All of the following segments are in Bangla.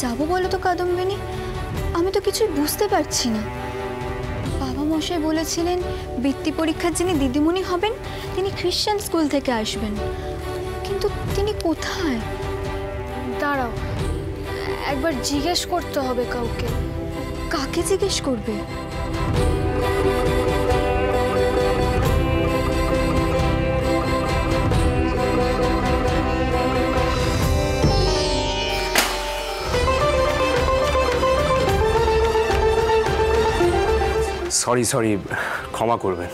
যাব বলো তো কাদম্বিনী? আমি তো কিছুই বুঝতে পারছি না। বাবা মশাই বলেছিলেন বৃত্তি পরীক্ষার যিনি দিদিমণি হবেন তিনি খ্রিস্টান স্কুল থেকে আসবেন, কিন্তু তিনি কোথায়? দাঁড়াও, একবার জিজ্ঞেস করতে হবে কাউকে। কাকে জিজ্ঞেস করবে? সরি সরি, ক্ষমা করবেন।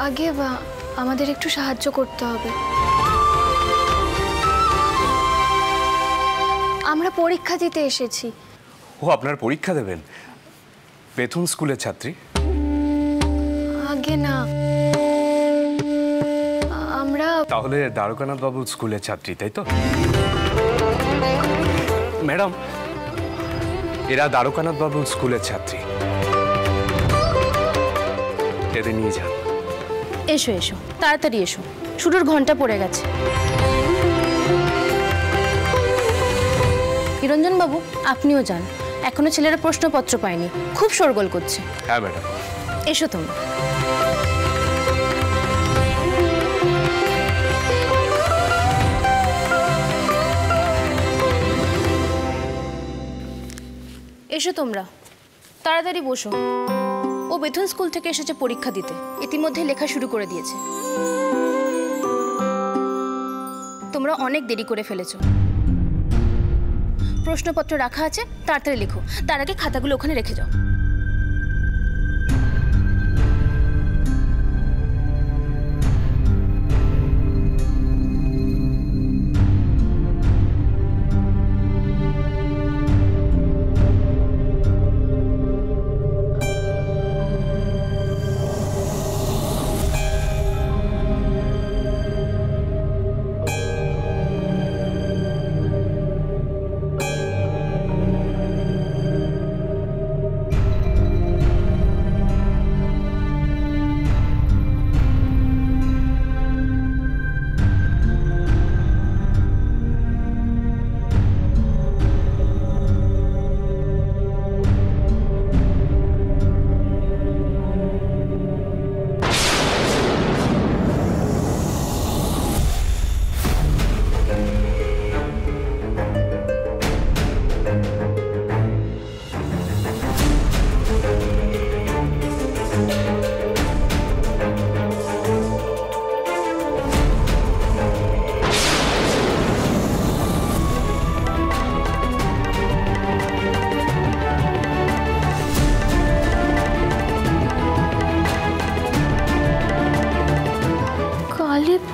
আগে আমাদের একটু সাহায্য করতে হবে। আমরা পরীক্ষা দিতে এসেছি। ও, আপনার পরীক্ষা দেবেন? বেথুন স্কুলের ছাত্রী? আগে না, আমরা তাহলে দ্বারকানাথ বাবু স্কুলের ছাত্রী, তাই তো? ম্যাডাম, এরা দ্বারকানাথ বাবু স্কুলের ছাত্রী, এদের নিয়ে যান। এসো এসো, তাড়াতাড়ি এসো, শুরুর ঘন্টা পড়ে গেছে। নিরঞ্জন বাবু, আপনিও যান, এখনো ছেলেরা প্রশ্নপত্র পায়নি, খুব শোরগোল করছে। হ্যাঁ ম্যাডাম। এসো তোমরা। এসো তোমরা, তাড়াতাড়ি বসো। ও বেথুন স্কুল থেকে এসেছে পরীক্ষা দিতে, ইতিমধ্যে লেখা শুরু করে দিয়েছে। তোমরা অনেক দেরি করে ফেলেছো। প্রশ্নপত্র রাখা আছে, তাড়াতাড়ি লেখো, তার আগে খাতাগুলো ওখানে রেখে যাও।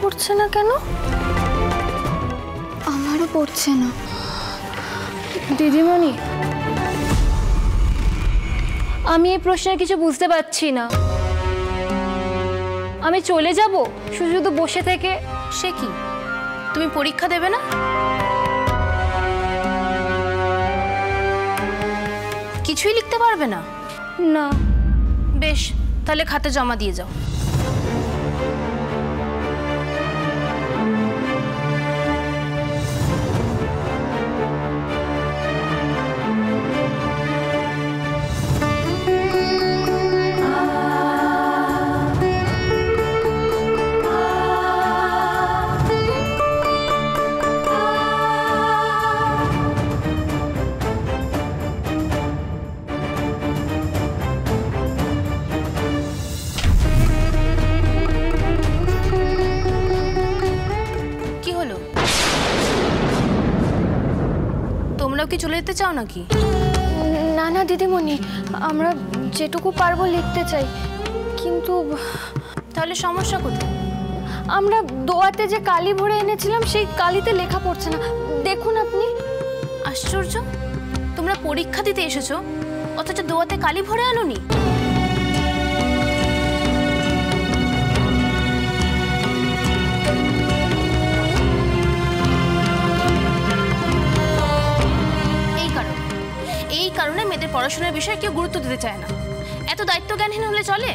পড়ছে না কেন? আমারও পড়ছে না। দিদিমণি, আমি এই প্রশ্নের কিছু বুঝতে পারছি না। আমি চলে যাব শুধু শুধু বসে থেকে? সে কি, তুমি পরীক্ষা দেবে না? কিছুই লিখতে পারবে না? না। বেশ, তাহলে খাতা জমা দিয়ে যাও। তোমরাও কি চলে যেতে চাও নাকি? না না দিদিমণি, আমরা যেটুকু পারবো লিখতে চাই, কিন্তু তাহলে সমস্যা কোথায়? আমরা দোয়াতে যে কালি ভরে এনেছিলাম সেই কালিতে লেখা পড়ছে না। দেখুন আপনি। আশ্চর্য, তোমরা পরীক্ষা দিতে এসেছো অথচ দোয়াতে কালি ভরে আনোনি। এই কারণে মেয়েদের পড়াশোনার বিষয়ে কেউ গুরুত্ব দিতে চায় না। এত দায়িত্ব জ্ঞানহীন হলে চলে?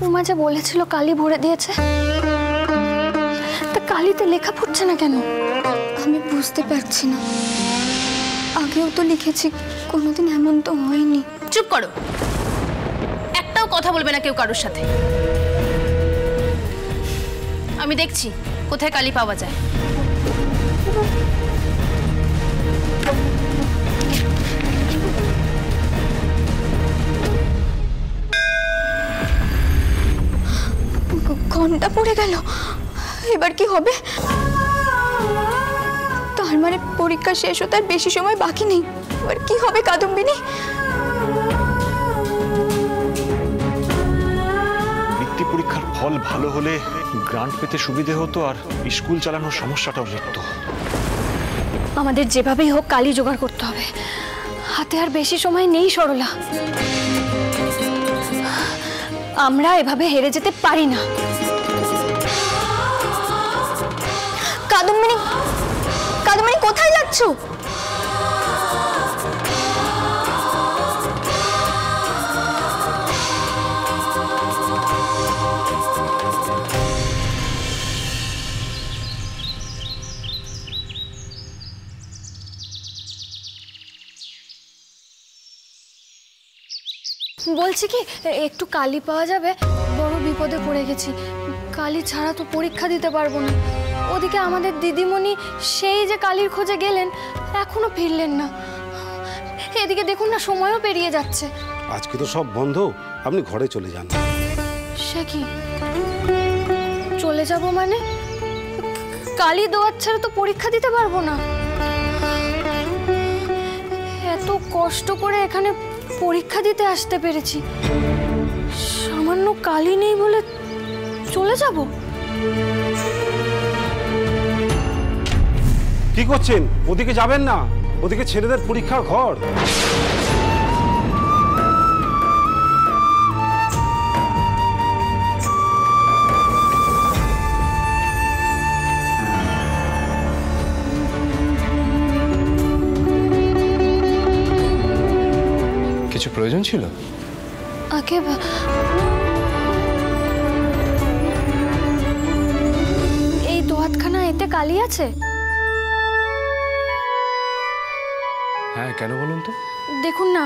উমা যে বলেছিল কালি ভরে দিয়েছে, তা কালিতে লেখা পড়ছে না কেন? আমি বুঝতে পারছি না। আগেও তো লিখেছি, কোনোদিন এমন তো হয়নি। চুপ করো, একটাও কথা বলবে না কেউ কারোর সাথে। আমি দেখছি কোথায় কালি পাওয়া যায়। ঘন্টা পড়ে গেল, এবার কি হবে? তার মানে পরীক্ষা শেষ হতে আর বেশি সময় বাকি নেই। এবার কি হবে কাদম্বিনী? বৃত্তি পরীক্ষার ফল ভালো হলে গ্রান্ট পেতে সুবিধে হতো, আর স্কুল চালানোর সমস্যাটাও মিটতো। আমাদের যেভাবেই হোক কালি জোগাড় করতে হবে। হাতে আর বেশি সময় নেই সরলা। আমরা এভাবে হেরে যেতে পারি না। কাদম্বিনী, কাদম্বিনী কোথায় যাচ্ছ? বলছি কি, একটু কালি পাওয়া যাবে? বড় বিপদে পড়ে গেছি। কালি ছাড়া তো পরীক্ষা দিতে পারবো না। ওদিকে আমাদের দিদিমণি সেই যে কালির খোঁজে গেলেন, এখনো ফিরলেন না। এদিকে দেখুন না, সময়ও পেরিয়ে যাচ্ছে। আজকে তো সব বন্ধ, আপনি ঘরে চলে যান। সে কি, চলে যাব মানে? কালি দেওয়ার ছাড়া তো পরীক্ষা দিতে পারবো না। এত কষ্ট করে এখানে পরীক্ষা দিতে আসতে পেরেছি, সামান্য কালি নেই বলে চলে যাব? কি করছেন? ওদিকে যাবেন না, ওদিকে ছেলেদের পরীক্ষার ঘর। কিছু প্রয়োজন ছিল? আগে এই দোয়াতখানা, এতে কালি আছে? হ্যাঁ, কেন বলুন তো? দেখুন না,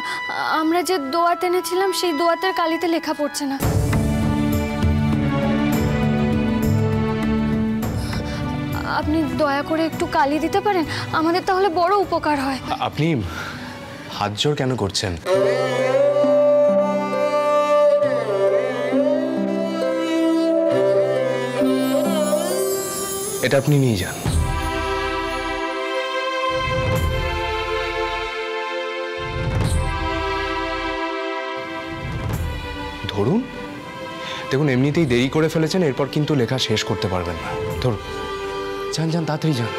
আমরা যে দোয়াত এনেছিলাম সেই দোয়াতের কালিতে লেখা পড়ছে না। আপনি দয়া করে একটু কালি দিতে পারেন? আমাদের তাহলে বড় উপকার হয়। আপনি হাত জোর কেন করছেন? এটা আপনি নিয়ে যান। ধরুন, দেখুন এমনিতেই দেরি করে ফেলেছেন, এরপর কিন্তু লেখা শেষ করতে পারবেন না। ধরুন, যান যান, তাড়াতাড়ি যান।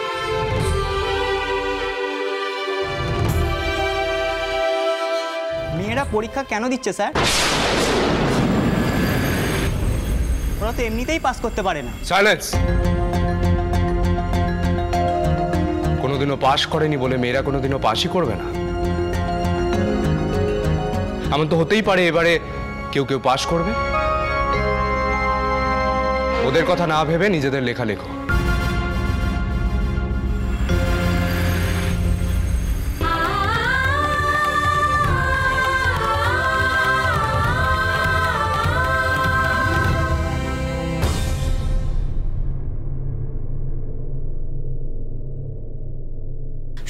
মেয়েরা পরীক্ষা কেন দিচ্ছে স্যার? ওরা তো এমনিতেই পাস করতে পারে না। সাইলেন্স! কোনোদিনও পাস করেনি বলে মেয়েরা কোনোদিনও পাসই করবে না? এমন তো হতেই পারে এবারে কেউ কেউ পাস করবে। ওদের কথা না ভেবে নিজেদের লেখা লেখো।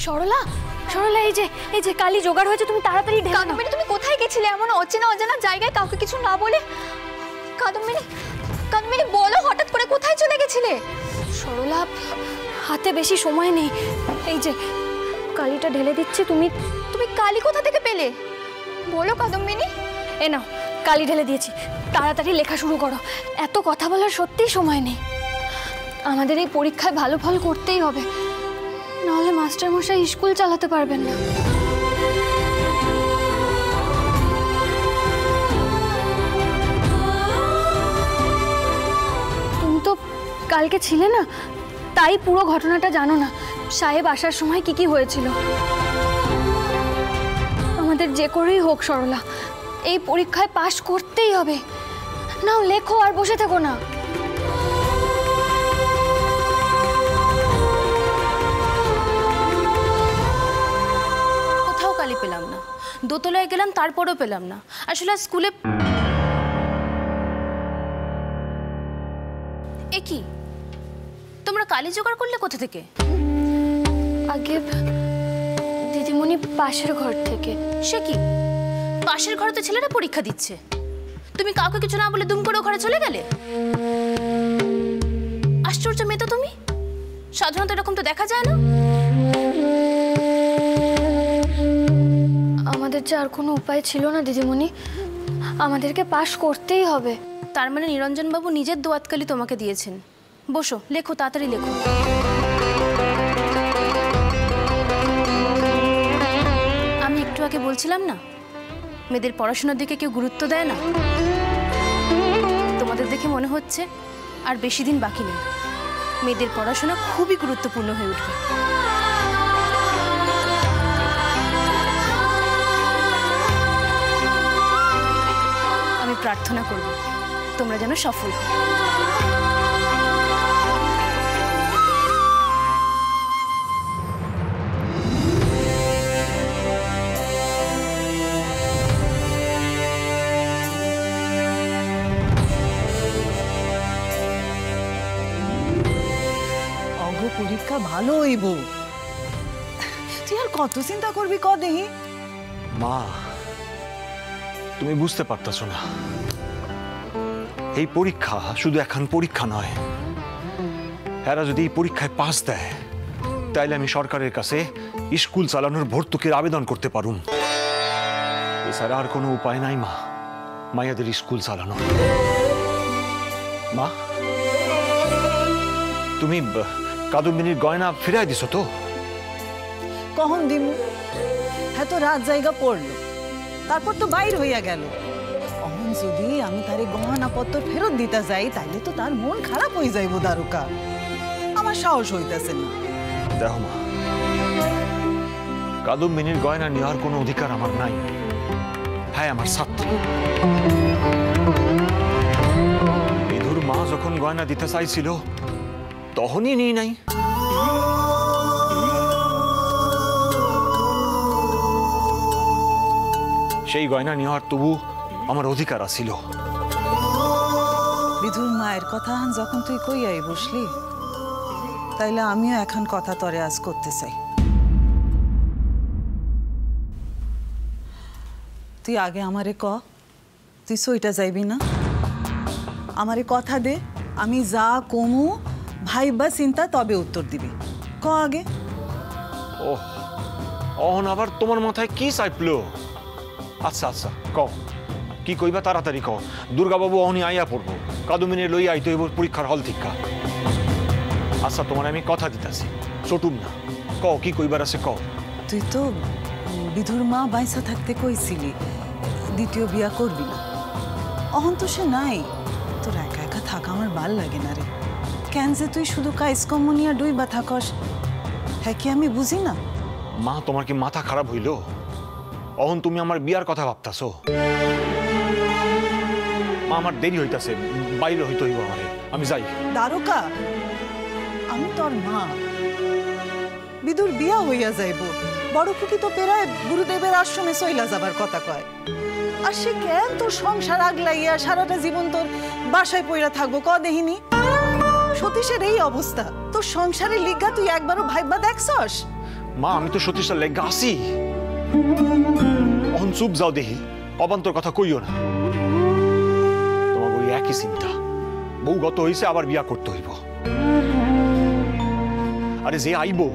সরলা, সরলা, এই যে কালি জোগাড় হয়েছে, তুমি তাড়াতাড়ি ঢেলে নাও। কাদম্বিনী, তুমি কোথায় গেছিলে এমন অচেনা অজানা জায়গায়, কাউকে কিছু না বলে? কাদম্বিনী, কাদম্বিনী বলো, হঠাৎ করে কোথায় চলে গেছিলে? সরলা, হাতে বেশি সময় নেই। এই যে কালিটা ঢেলে দিচ্ছি, তুমি তুমি কালি কোথা থেকে পেলে বলো কাদম্বিনী। এ নাও, কালি ঢেলে দিয়েছি, তাড়াতাড়ি লেখা শুরু করো। এত কথা বলার সত্যিই সময় নেই। আমাদের এই পরীক্ষায় ভালো ফল করতেই হবে, নাহলে মাস্টারমশাই স্কুল চালাতে পারবেন না। তুমি তো কালকে ছিলে না, তাই পুরো ঘটনাটা জানো না। সাহেব আসার সময় কি কি হয়েছিল। আমাদের যে করেই হোক সরলা, এই পরীক্ষায় পাশ করতেই হবে। নাও লেখো, আর বসে থেকো না। কোথাও কালি পেলাম না, দোতলায় গেলাম তারপরেও পেলাম না। আসলে আজ স্কুলে এ কি, তোমরা কালি জোগাড় করলে কোথা থেকে? আগে দিদিমণি পাশের ঘর থেকে। সে কি, পাশের ঘরে তো ছেলেরা পরীক্ষা দিচ্ছে, তুমি কাউকে কিছু না বলে দুম করে ঘরে চলে গেলে? আশ্চর্য মেয়ে তো তুমি, সাধারণত এরকম তো দেখা যায় না। আমাদের যে আর কোনো উপায় ছিল না দিদিমণি, আমাদেরকে পাশ করতেই হবে। তার মানে নিরঞ্জনবাবু নিজের দোয়াতকালি তোমাকে দিয়েছেন। বসো, লেখো, তাড়াতাড়ি লেখো। আমি একটু আগে বলছিলাম না, মেয়েদের পড়াশোনার দিকে কেউ গুরুত্ব দেয় না। তোমাদের দেখে মনে হচ্ছে আর বেশি দিন বাকি নেই, মেয়েদের পড়াশোনা খুবই গুরুত্বপূর্ণ হয়ে উঠবে। আমি প্রার্থনা করব তোমরা যেন সফল হও। পরীক্ষা ভালো হইব, তুই আর কত চিন্তা করবি ক দেহি। মা, তুমি বুঝতে পারতেছ না, এই পরীক্ষা শুধু এখন পরীক্ষা নয়। এরা যদি এই পরীক্ষায় পাস দেয়, তাইলে আমি সরকারের কাছে স্কুল চালানোর ভর্তুকির আবেদন করতে পারুম। এছাড়া আর কোনো উপায় নাই মা, মাইয়াদের স্কুল চালানো। মা, তুমি কাদম্বিনীর গয়না ফিরাই দিছো তো? কখন দিমু? হ্যাঁ, তো রাত জায়গা পড়লো, তারপর তো বাইর হইয়া গেল। অহন যদি আমি তারে গহনাপত্র ফেরত দিতে যাই, তাইলে তো তার মন খারাপ হয়ে যাইব দারুকা। আমার সাহস হইতাছে না। দেখো মা, কাদম্বিনীর গয়না নেওয়ার কোনো অধিকার আমার নাই। হ্যাঁ, আমার ছাত্রী। বিধুর মা যখন গয়না দিতে চাইছিল, তখনই নিই নাই। সেই গয়না নেওয়ার তবু আমার অধিকার আছিল। বিধুর মায়ের কথা যখন তুই কইয়াই বসলি, তাইলে আমিও এখন কথা তরে আজ করতে চাই। তুই আগে আমারে ক, তুই সইটা যাইবি না? আমারে কথা দে, আমি যা কমু ভাইবা চিন্তা তবে উত্তর দিবি। ক আগে। ও, অহন আবার তোমার মাথায় কি চাইপলো? আচ্ছা আচ্ছা, কও কি কইবা, তাড়াতাড়ি কও। দুর্গাবাবু অহনি আইয়া পড়বো, কাদম্বিনী লই আইতে হইব পরীক্ষার হল থেকে। আচ্ছা, তোমার আমি কথা দিতেছি, চটুম না। কও কি কইবার আছে, কও। তুই তো বিধুর মা বাইসা থাকতে কইছিলি দ্বিতীয় বিয়া করবি না। অহন তো সে নাই, তোর একা একা থাকা আমার ভাল লাগে না রে। কেন যে তুই শুধু কাজ কমনিয়া ডুইবা থাকস, হ্যাঁ কি আমি বুঝি না? মা, তোমার কি মাথা খারাপ হইল? অহন তুমি আমার বিয়ার কথা ভাবতাছ? মা, আমার দেরি হইতাছে, বাইরে হইতে হইব আমারে, আমি যাই। দারোকা, আমি তোর মা। বিদুর বিয়া হইয়া যাইব, বড় ফুকি তো পেরায় গুরুদেবের আশ্রমে সইলা যাবার কথা কয়। আর সে কেন তোর সংসার আগলাইয়া সারাটা জীবন তোর বাসায় পইরা থাকবো ক দেহিনি? সতীশের এই অবস্থা, তোর সংসারের লিগা তুই একবারও ভাইবা দেখছস? মা, আমি তো সতীশের লেগা আসি। অহন চুপ যাও দেহি, অবান্তর কথা কইও না। তোমার ওই একই চিন্তা, বউ গত হইছে, আবার বিয়া করতে হইব। আরে যে আইবো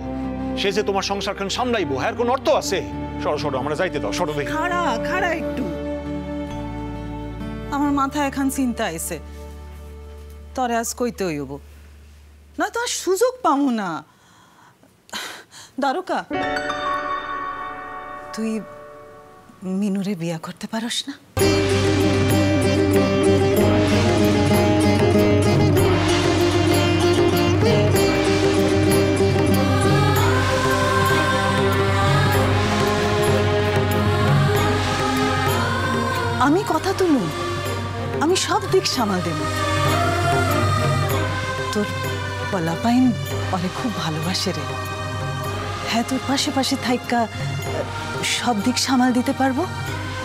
সে যে তোমার সংসারখান সামলাইবো, হ্যাঁ কোন অর্থ আছে? সরো সরো, আমরা যাইতে দাও, সরো দেখি। খাড়া খাড়া একটু, আমার মাথায় এখন চিন্তা আইছে, তরে আজ কইতে হইব, না তো আর সুযোগ পাবো না। দারুকা, তুই মিনুরে বিয়া করতে পারস না? আমি কথা তুলুম, আমি সব দিক সামাল দেব। তোর পলাপাইন ওরে খুব ভালোবাসে রে। হ্যাঁ, তোর পাশে পাশে থাইকা সব দিক সামাল দিতে পারবো।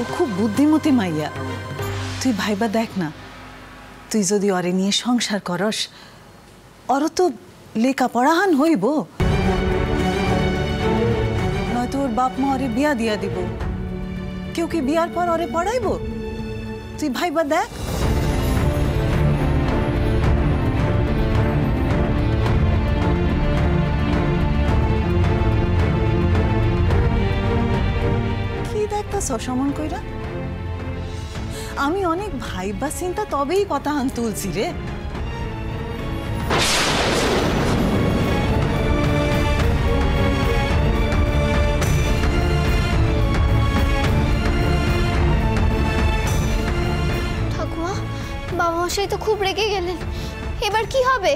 ও খুব বুদ্ধিমতী মাইয়া। তুই ভাইবা দেখ না, তুই যদি ওরে নিয়ে সংসার করস, ওরও তো লেখা পড়াহান হইব, নয়তো ওর বাপ মা ওরে বিয়া দিয়া দিব। কেউ কি বিয়ার পর ওরে পড়াইব? তুই ভাইবা দেখ। কি দেখতাছ সমন কইরা? আমি অনেক ভাইবা চিন্তা তবেই কথা হান তুলছি রে। বাবা মশাই তো খুব রেগে গেলেন, এবার কি হবে?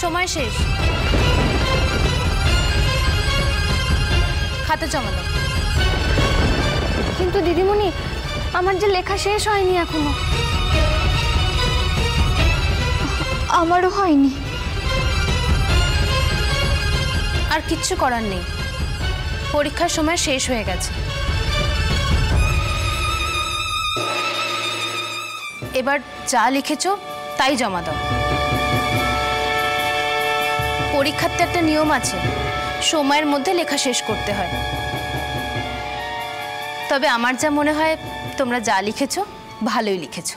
সময় শেষ, খাতা জমা দাও। কিন্তু দিদিমণি, আমার যে লেখা শেষ হয়নি এখনো। আমারও হয়নি। আর কিচ্ছু করার নেই, পরীক্ষার সময় শেষ হয়ে গেছে। এবার যা লিখেছো তাই জমা দাও। পরীক্ষার তো একটা নিয়ম আছে, সময়ের মধ্যে লেখা শেষ করতে হয়। তবে আমার যা মনে হয়, তোমরা যা লিখেছো ভালোই লিখেছো।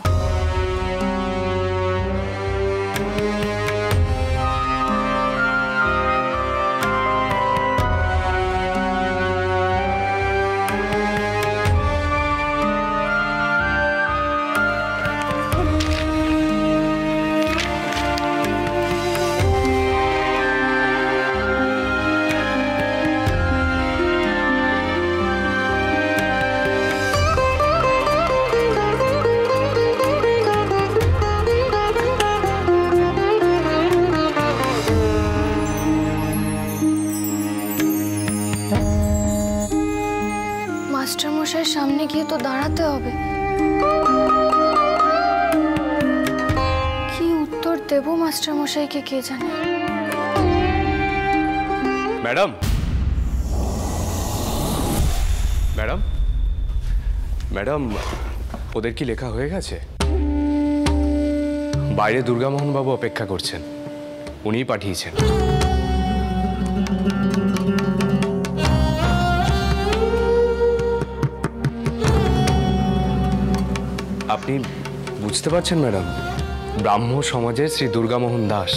মাস্টারমশাইয়ের সামনে গিয়ে তো দাঁড়াতে হবে। কি উত্তর দেব মাস্টারমশাইকে কে জানে। ম্যাডাম, ম্যাডাম, ম্যাডাম, ওদের কি লেখা হয়ে গেছে? বাইরে দুর্গামোহন বাবু অপেক্ষা করছেন, উনিই পাঠিয়েছেন। আপনি বুঝতে পারছেন ম্যাডাম, ব্রাহ্ম সমাজের শ্রী দুর্গামোহন দাস।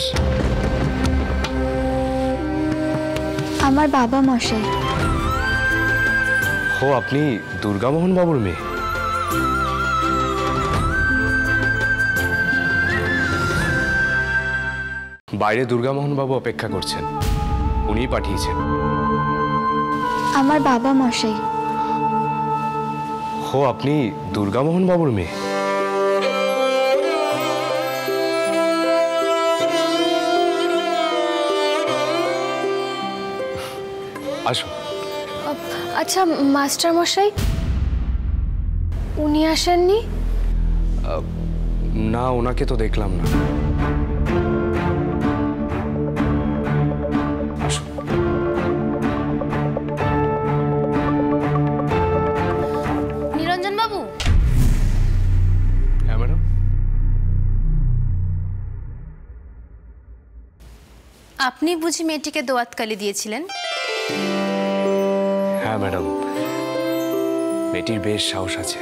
আমার বাবা মশাই। ও, আপনি দুর্গামোহন বাবুর মেয়ে? বাইরে দুর্গামোহন বাবু অপেক্ষা করছেন, উনিই পাঠিয়েছেন। আমার বাবা মশাই। ও, আপনি দুর্গামোহন বাবুর মেয়ে? আসো। আচ্ছা মাস্টারমশাই, উনি আসেননি? না, ওনাকে তো দেখলাম না। আপনি বুঝি মেয়েটিকে দোয়াত কালি দিয়েছিলেন? হ্যাঁ ম্যাডাম, মেয়েটির বেশ সাহস আছে।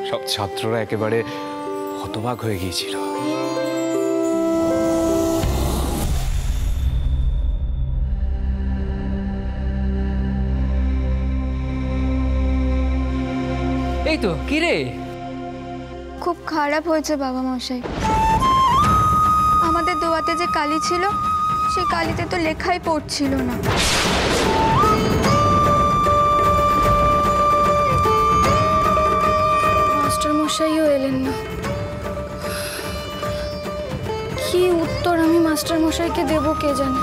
সব ছাত্ররা একেবারে হতবাক হয়ে গিয়েছিল। এই তো কি রে? খুব খারাপ হয়েছে বাবা মশাই। আমাদের দোয়াতে যে কালি ছিল সেই কালিতে তো লেখাই পড়ছিল না। মাস্টার মশাইও এলেন না। কি উত্তর আমি মাস্টার মশাইকে দেবো কে জানে।